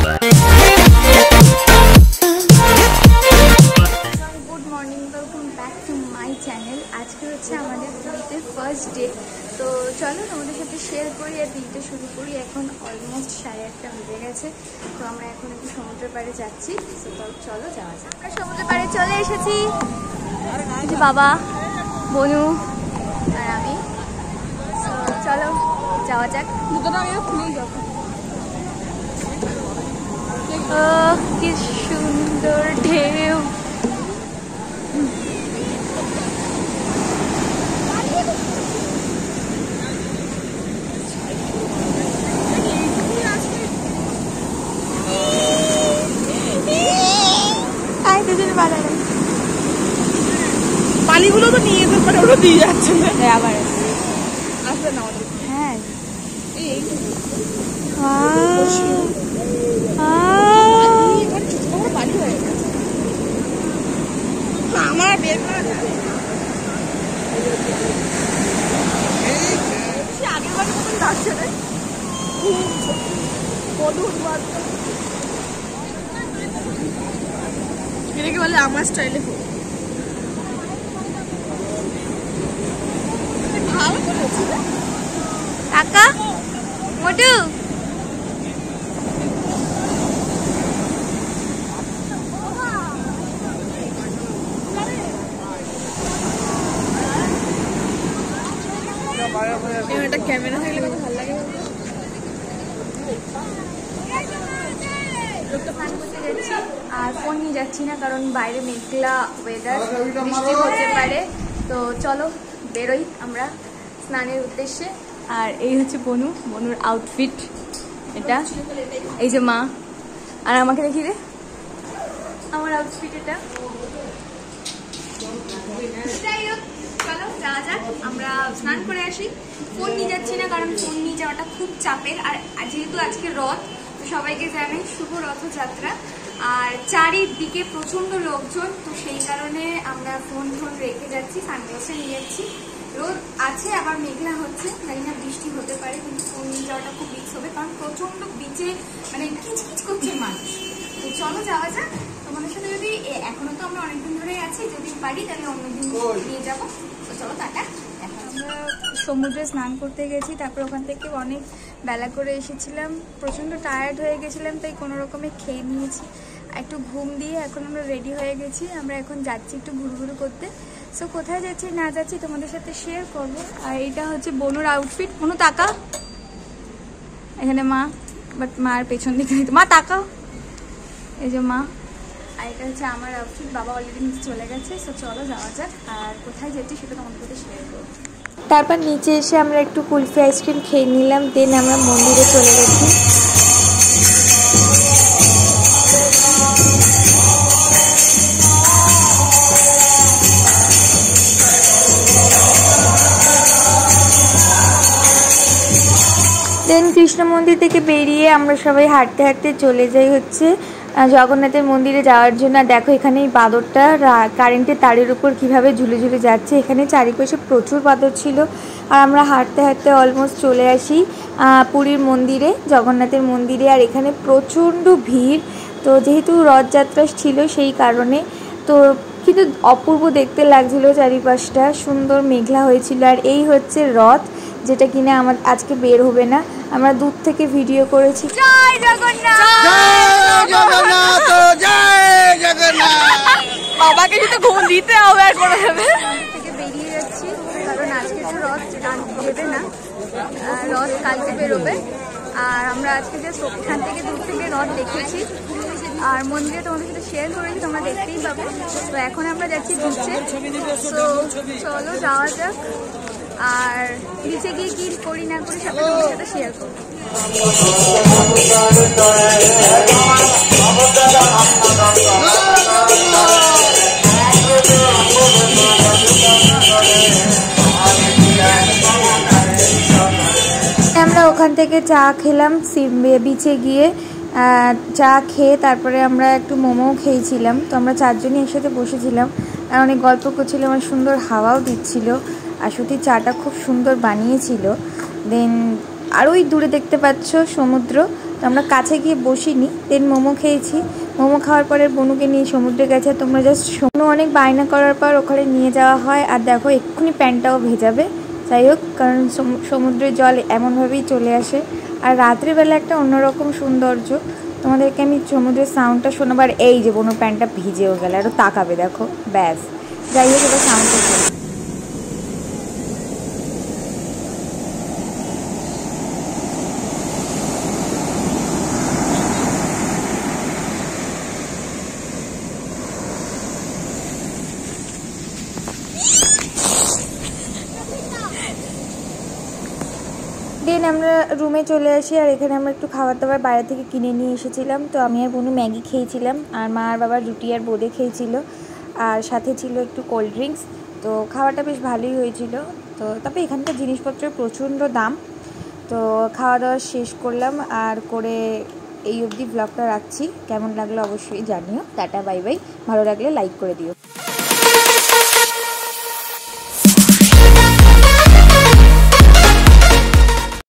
Good morning, welcome back to my channel. আজকে হচ্ছে আমাদের পুরীতে ফার্স্ট ডে। তো চলো তোমাদের সাথে শেয়ার করি আর দিনটা শুরু করি। এখন অলমোস্ট 8:30 বেজে গেছে। তো আমরা এখন একটু সমুদ্রের পাড়ে যাচ্ছি। তো চলো যাওয়া যাক। আমরা সমুদ্রের পাড়ে চলে এসেছি। যে বাবা, বনু আর আমি। চলো যাওয়া যাক। কি সুন্দর ঢেউ। পালিগুলো তো নিয়ে যেতে পারে, ওরা দিয়ে যাচ্ছে না আবার আসবে না আমাদের। হ্যাঁ বাড়ি হয়ে গেছে আমার বের করা যায়। আগের বারের মতন যাচ্ছে রে, এটাকে বলে আমার স্টাইলে হোক। কাকা মোটু একটা ক্যামেরা থাকলে কত ভালো লাগে। আর ফোন নিয়ে যাচ্ছি না, কারণ বাইরে মেঘলা ওয়েদার, বৃষ্টি হতে পারে। তো চলো বেরোই আমরা স্নানের উদ্দেশ্যে। আর এই হচ্ছে বনুর আউটফিট এটা। এই যে মা, আর আমাকে দেখি রে আমার আউটফিট এটা। চলো যাওয়া যাক, আমরা স্নান করে আসি। ফোন নিয়ে যাচ্ছি না, কারণ ফোন নিয়ে যাওয়াটা খুব চাপের। আর যেহেতু আজকে রথ, তো সবাইকে জানাই শুভ রথযাত্রা। আর চারিদিকে প্রচন্ড লোকজন, তো সেই কারণে আমরা ফোন রেখে যাচ্ছি, সানগ্লাসে নিয়ে যাচ্ছি। রোদ আছে, আবার মেঘলা হচ্ছে, জানি না বৃষ্টি হতে পারে, কিন্তু ফোন নিয়ে যাওয়াটা খুব রিস্ক হবে, কারণ প্রচন্ড বিচে মানে কিচকিচ করছে মানুষ। তো চলো যাওয়া যাক। তোমাদের সাথে যদি এখনো তো আমরা অনেকদিন ধরেই আছি, যদি পারি তাহলে অন্যদিন নিয়ে যাবো। তো চলো টাটা। আমরা সমুদ্রে স্নান করতে গেছি, তারপর ওখান থেকে অনেক বেলা করে এসেছিলাম, প্রচণ্ড টায়ার্ড হয়ে গেছিলাম, তাই কোনো রকমে খেয়ে নিয়েছি, একটু ঘুম দিয়ে এখন আমরা রেডি হয়ে গেছি। আমরা এখন যাচ্ছি একটু ঘুরঘুরু করতে। সো কোথায় যাচ্ছি না যাচ্ছি তোমাদের সাথে শেয়ার করবো। আর এইটা হচ্ছে বনুর আউটফিট। বনু তাকাও, এখানে মা, বাট মার পেছন দিকে মা তাকাও, এই যে মা। আর এটা হচ্ছে আমার আউটফিট। বাবা অলরেডি নিচে চলে গেছে। সো চলো যাওয়া যাক। আর কোথায় যাচ্ছি সেটা তোমাদের সাথে শেয়ার করবো। তারপর নিচে এসে আমরা একটু কুলফি আইসক্রিম খেয়ে নিলাম, দেন আমরা মন্দিরে চলে গেছি। দেন কৃষ্ণ মন্দির থেকে বেরিয়ে আমরা সবাই হাঁটতে হাঁটতে চলে যাই হচ্ছে জগন্নাথের মন্দিরে যাওয়ার জন্য। দেখো এখানে এই বাদরটা কারেন্টের তারের উপর কিভাবে ঝুলে ঝুলে যাচ্ছে। এখানে চারিপাশে প্রচুর বাদর ছিল। আর আমরা হাঁটতে হাঁটতে অলমোস্ট চলে আসি পুরীর মন্দিরে, জগন্নাথের মন্দিরে। আর এখানে প্রচণ্ড ভিড়, তো যেহেতু রথযাত্রা ছিল সেই কারণে। তো কিন্তু অপূর্ব দেখতে লাগছিল, চারিপাশটা সুন্দর মেঘলা হয়েছিল। আর এই হচ্ছে রথ, যেটা কিনা আমার আজকে বের হবে না, আমরা দূর থেকে ভিডিও করেছি। জয় জগন্নাথ, জয় জগন্নাথ, জয় জগন্নাথ। বাবাকে যদি ঘুম দিতে হবে আর করে দেবে। থেকে বেরিয়ে যাচ্ছি, কারণ আজকে তো রথ দেবে না, রথ কালকে বেরোবে। আর আমরা আজকে জাস্ট ওখান থেকে দূর থেকে রথ দেখেছি, আর মন্দিরে তোমাদের সাথে শেয়ার করেছি, তোমরা দেখতেই পাবে। তো এখন আমরা যাচ্ছি বিচে। তো চলো যাওয়া যাক। আর নিচে গিয়ে কি করি না করি সব তোমাদের সাথে শেয়ার করবো। আমরা ওখান থেকে চা খেলাম বিচে গিয়ে। চা খেয়ে তারপরে আমরা একটু মোমো খেয়েছিলাম। তো আমরা চারজনই একসাথে বসেছিলাম আর অনেক গল্প করছিলাম, আর সুন্দর হাওয়াও দিচ্ছিল। আর সত্যি চাটা খুব সুন্দর বানিয়েছিল। দেন আর ওই দূরে দেখতে পাচ্ছ সমুদ্র, তো আমরা কাছে গিয়ে বসিনি, দেন মোমো খেয়েছি। মোমো খাওয়ার পরে বনুকে নিয়ে সমুদ্রে গেছে। তোমরা জাস্ট বনু অনেক বায়না করার পর ওখানে নিয়ে যাওয়া হয়। আর দেখো এক্ষুনি প্যান্টটাও ভেজাবে। যাই হোক, কারণ সমুদ্রের জল এমনভাবেই চলে আসে। আর রাত্রিবেলা একটা অন্যরকম সৌন্দর্য। তোমাদেরকে আমি সমুদ্রের সাউন্ডটা শোনাবার। এই যে বনুর প্যান্টটা ভিজেও গেল, আরও তাকাবে দেখো, ব্যাস। যাই হোক, এবার সাউন্ডটা শোনো। দেন আমরা রুমে চলে আসি। আর এখানে আমরা একটু খাবার দাবার বাইরে থেকে কিনে নিয়ে এসেছিলাম। তো আমি আর বোনু ম্যাগি খেয়েছিলাম, আর মা আর বাবা রুটি আর বোঁদে খেয়েছিল, আর সাথে ছিল একটু কোল্ড ড্রিঙ্কস। তো খাওয়াটা বেশ ভালোই হয়েছিল। তো তবে এখানকার জিনিসপত্রের প্রচণ্ড দাম। তো খাওয়া দাওয়া শেষ করলাম, আর করে এই অবধি ব্লগটা রাখছি। কেমন লাগলো অবশ্যই জানিও। Tata, bye bye. ভালো লাগলে লাইক করে দিও।